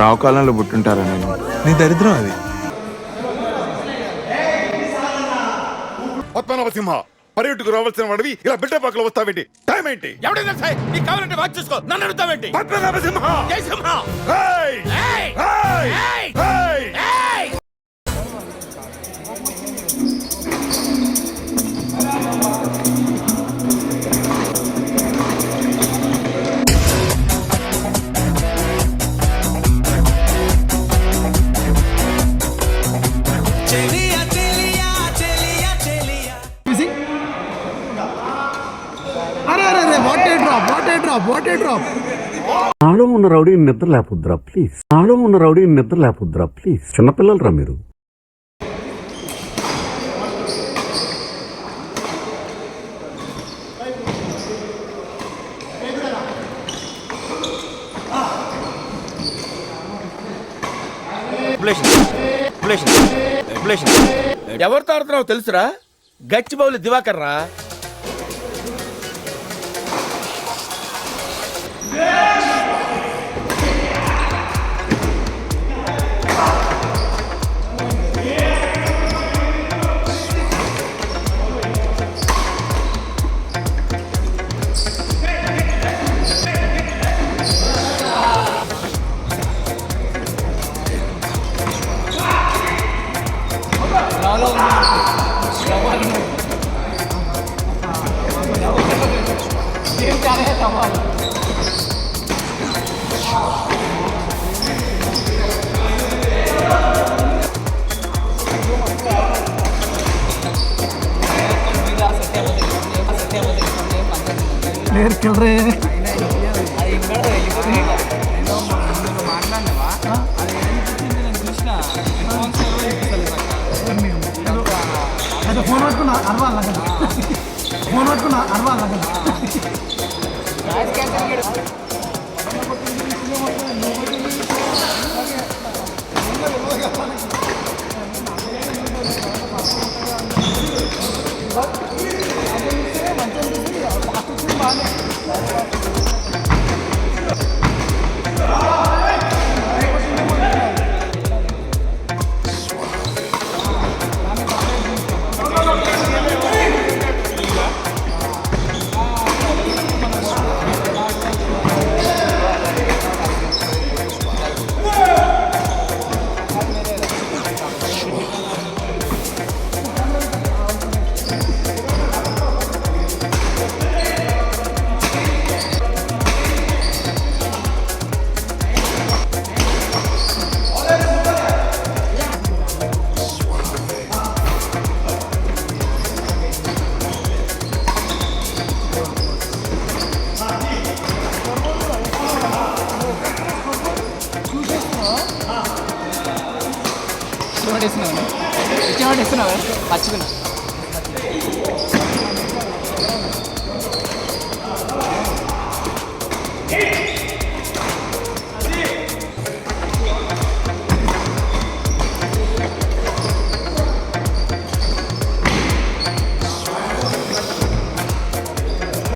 రావుకాలంలో పుట్టుంటారా నేను? నీ దరిద్రం అది. పద్మనాభసింహ, పర్యటకు రావాల్సిన వాడివి ఇలా బిడ్డ పాకలో వస్తావేంటి? టైం ఏంటి? ఎవడైనా సరే నీకు కావాలంటే వాచ్ చూసుకో, నన్ను అడుగుతావేంటి? పద్మనాభసింహ! జై సింహ! ఏయ్! ఏయ్! ఏయ్! ఏయ్! ఏయ్! ఏయ్! నాలో ఉన్న రౌడీని నిద్ర లేపుద్రా ప్లీజ్. నాలో ఉన్న రౌడీని నిద్ర లేపుద్రా ప్లీజ్. చిన్నపిల్లలరా మీరు. ఎవరితో ఆడుతున్నావు తెలుసురా? గచ్చిబౌలి దివాకర్ రా. ఇస్తున్నావా మర్చిపోయినా. Hey!